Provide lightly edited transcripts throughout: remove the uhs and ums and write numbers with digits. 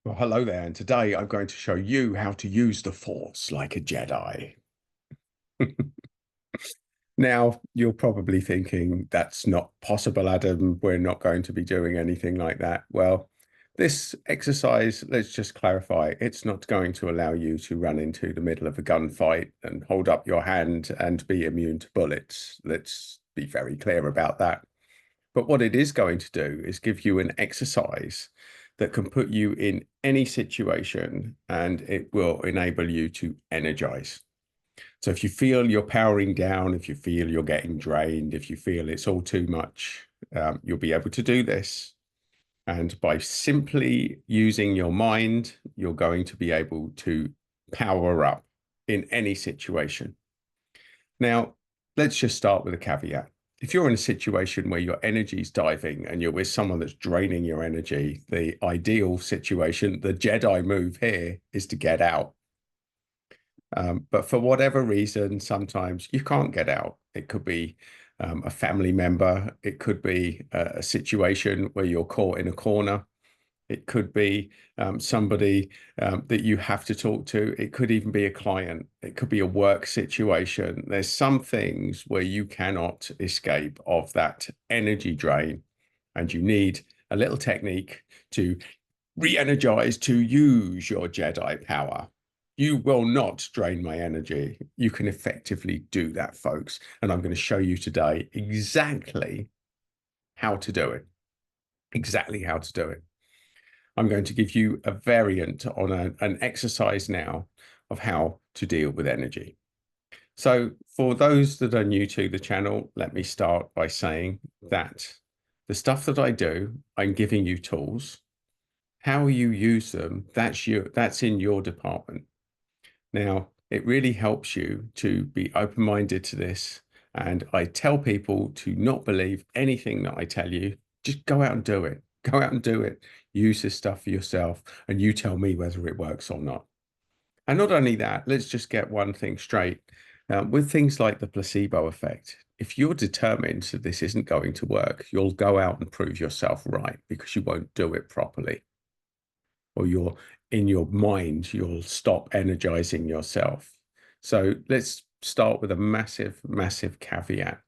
Well, hello there, and today I'm going to show you how to use the Force like a Jedi. Now, you're probably thinking, that's not possible, Adam. We're not going to be doing anything like that. Well, this exercise, let's just clarify, it's not going to allow you to run into the middle of a gunfight and hold up your hand and be immune to bullets. Let's be very clear about that. But what it is going to do is give you an exercise that can put you in any situation, and it will enable you to energize. So if you feel you're powering down, if you feel you're getting drained, if you feel it's all too much, you'll be able to do this. And by simply using your mind, you're going to be able to power up in any situation. Now, let's just start with a caveat. If you're in a situation where your energy is diving and you're with someone that's draining your energy, the ideal situation, the Jedi move here is to get out. But for whatever reason, sometimes you can't get out. It could be a family member. It could be a situation where you're caught in a corner. It could be somebody that you have to talk to. It could even be a client. It could be a work situation. There's some things where you cannot escape of that energy drain, and you need a little technique to re-energize, to use your Jedi power. You will not drain my energy. You can effectively do that, folks. And I'm going to show you today exactly how to do it. Exactly how to do it. I'm going to give you a variant on an exercise now of how to deal with energy. So for those that are new to the channel, let me start by saying that the stuff that I do, I'm giving you tools. How you use them, that's in your department. Now, it really helps you to be open-minded to this. And I tell people to not believe anything that I tell you. Just go out and do it. Go out and do it. Use this stuff for yourself, and you tell me whether it works or not. And not only that, let's just get one thing straight. With things like the placebo effect, if you're determined that this isn't going to work, you'll go out and prove yourself right because you won't do it properly. Or you're in your mind, you'll stop energizing yourself. So let's start with a massive, massive caveat.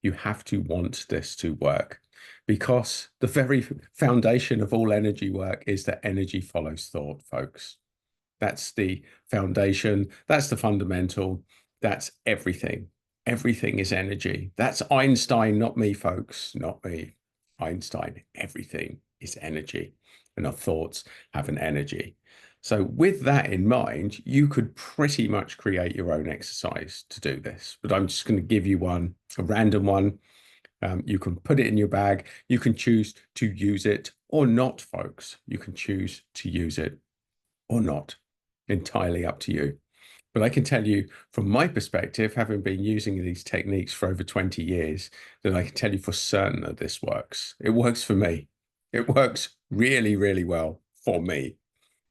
You have to want this to work, because the very foundation of all energy work is that energy follows thought, folks. That's the foundation. That's the fundamental. That's everything. Everything is energy. That's Einstein, not me, folks, not me. Einstein, everything is energy, and our thoughts have an energy. So with that in mind, you could pretty much create your own exercise to do this, but I'm just going to give you one, a random one. You can put it in your bag. You can choose to use it or not, folks. You can choose to use it or not. Entirely up to you. But I can tell you from my perspective, having been using these techniques for over 20 years, that I can tell you for certain that this works. It works for me. It works really, really well for me.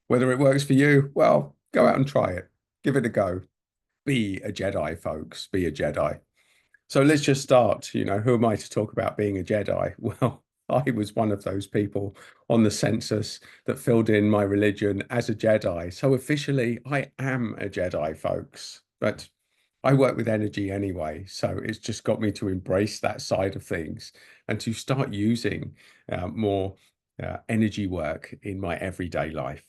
Whether it works for you, well, go out and try it. Give it a go. Be a Jedi, folks. Be a Jedi. So let's just start. Who am I to talk about being a Jedi? Well, I was one of those people on the census that filled in my religion as a Jedi. So officially, I am a Jedi, folks. But I work with energy anyway. So it's just got me to embrace that side of things and to start using more energy work in my everyday life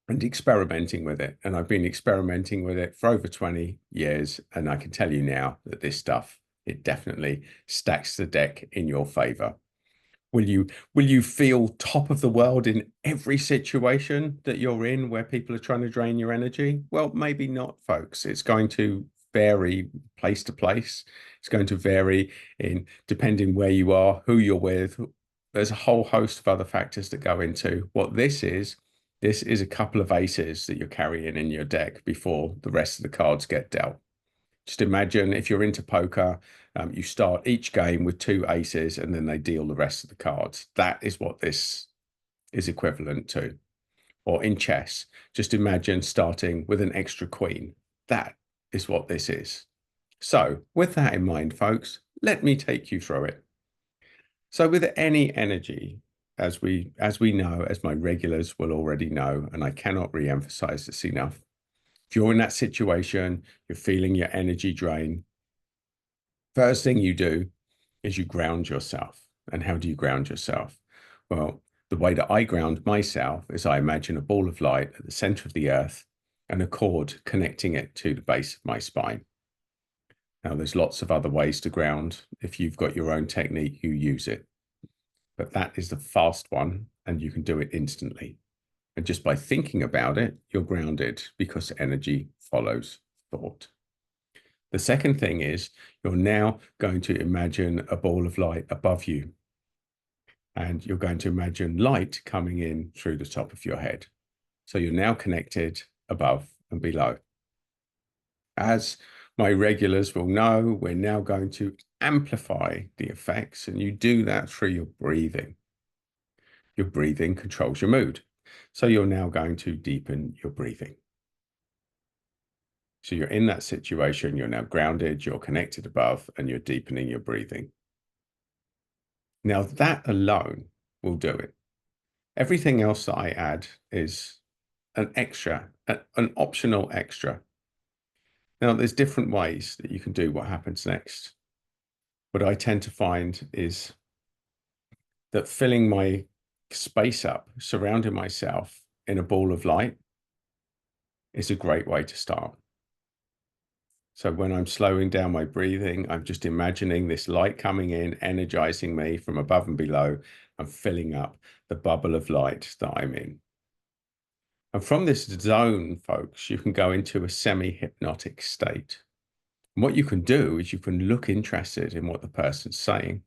and experimenting with it. And I've been experimenting with it for over 20 years. And I can tell you now that this stuff, it definitely stacks the deck in your favor. Will you feel top of the world in every situation that you're in where people are trying to drain your energy? Well, maybe not, folks. It's going to vary place to place. It's going to vary in depending where you are, who you're with. There's a whole host of other factors that go into what this is. This is a couple of aces that you're carrying in your deck before the rest of the cards get dealt. Just imagine if you're into poker, you start each game with two aces and then they deal the rest of the cards. That is what this is equivalent to. Or in chess, just imagine starting with an extra queen. That is what this is. So with that in mind, folks, let me take you through it. So with any energy, as we know, as my regulars will already know, and I cannot re-emphasize this enough, if you're in that situation, you're feeling your energy drain, first thing you do is you ground yourself. And how do you ground yourself? Well, the way that I ground myself is I imagine a ball of light at the center of the earth and a cord connecting it to the base of my spine. Now, there's lots of other ways to ground. If you've got your own technique, you use it. But that is the fast one, and you can do it instantly. And just by thinking about it, you're grounded because energy follows thought. The second thing is you're now going to imagine a ball of light above you. And you're going to imagine light coming in through the top of your head. So you're now connected above and below. As my regulars will know, we're now going to amplify the effects, and you do that through your breathing. Your breathing controls your mood. So you're now going to deepen your breathing. So you're in that situation, you're now grounded, you're connected above, and you're deepening your breathing. Now that alone will do it. Everything else that I add is an extra, an optional extra. Now there's different ways that you can do what happens next. What I tend to find is that filling my space up, surrounding myself in a ball of light is a great way to start. So when I'm slowing down my breathing, I'm just imagining this light coming in, energizing me from above and below, and filling up the bubble of light that I'm in. And from this zone, folks, you can go into a semi-hypnotic state. And what you can do is you can look interested in what the person's saying,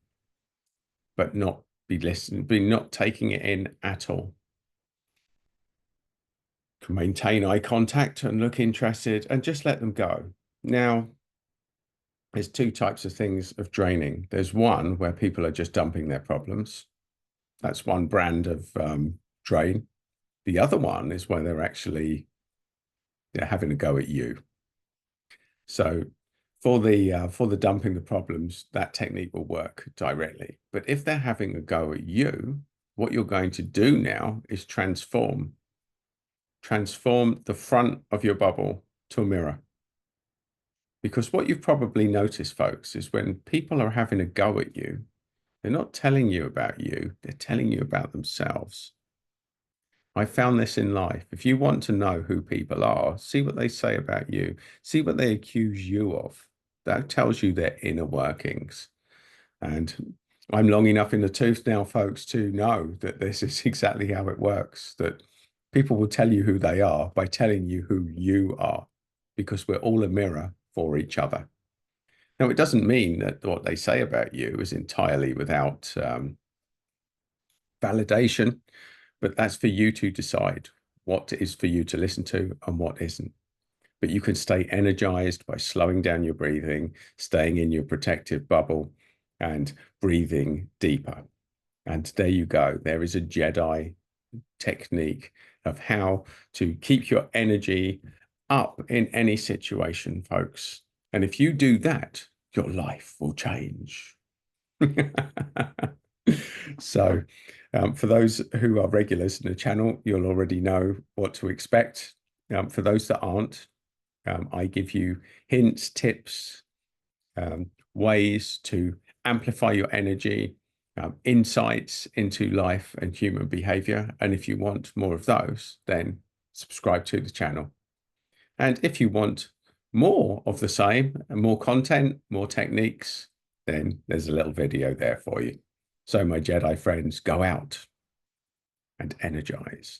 but not be listening, be not taking it in at all. You can maintain eye contact and look interested and just let them go. Now, there's two types of things of draining. There's one where people are just dumping their problems. That's one brand of drain. The other one is where they're having a go at you. So for the dumping the problems, that technique will work directly. But if they're having a go at you, what you're going to do now is transform the front of your bubble to a mirror. Because what you've probably noticed, folks, is when people are having a go at you, they're not telling you about you, they're telling you about themselves. I found this in life. If you want to know who people are, see what they say about you, see what they accuse you of. That tells you their inner workings. And I'm long enough in the tooth now, folks, to know that this is exactly how it works, that people will tell you who they are by telling you who you are, because we're all a mirror for each other. Now, it doesn't mean that what they say about you is entirely without validation, but that's for you to decide what is for you to listen to and what isn't. But you can stay energized by slowing down your breathing, staying in your protective bubble, and breathing deeper. And there you go. There is a Jedi technique of how to keep your energy up in any situation, folks. And if you do that, your life will change. So for those who are regulars in the channel, you'll already know what to expect. For those that aren't, I give you hints, tips, ways to amplify your energy, insights into life and human behavior. And if you want more of those, then subscribe to the channel. And if you want more of the same and more content, more techniques, then there's a little video there for you. So my Jedi friends, go out and energize.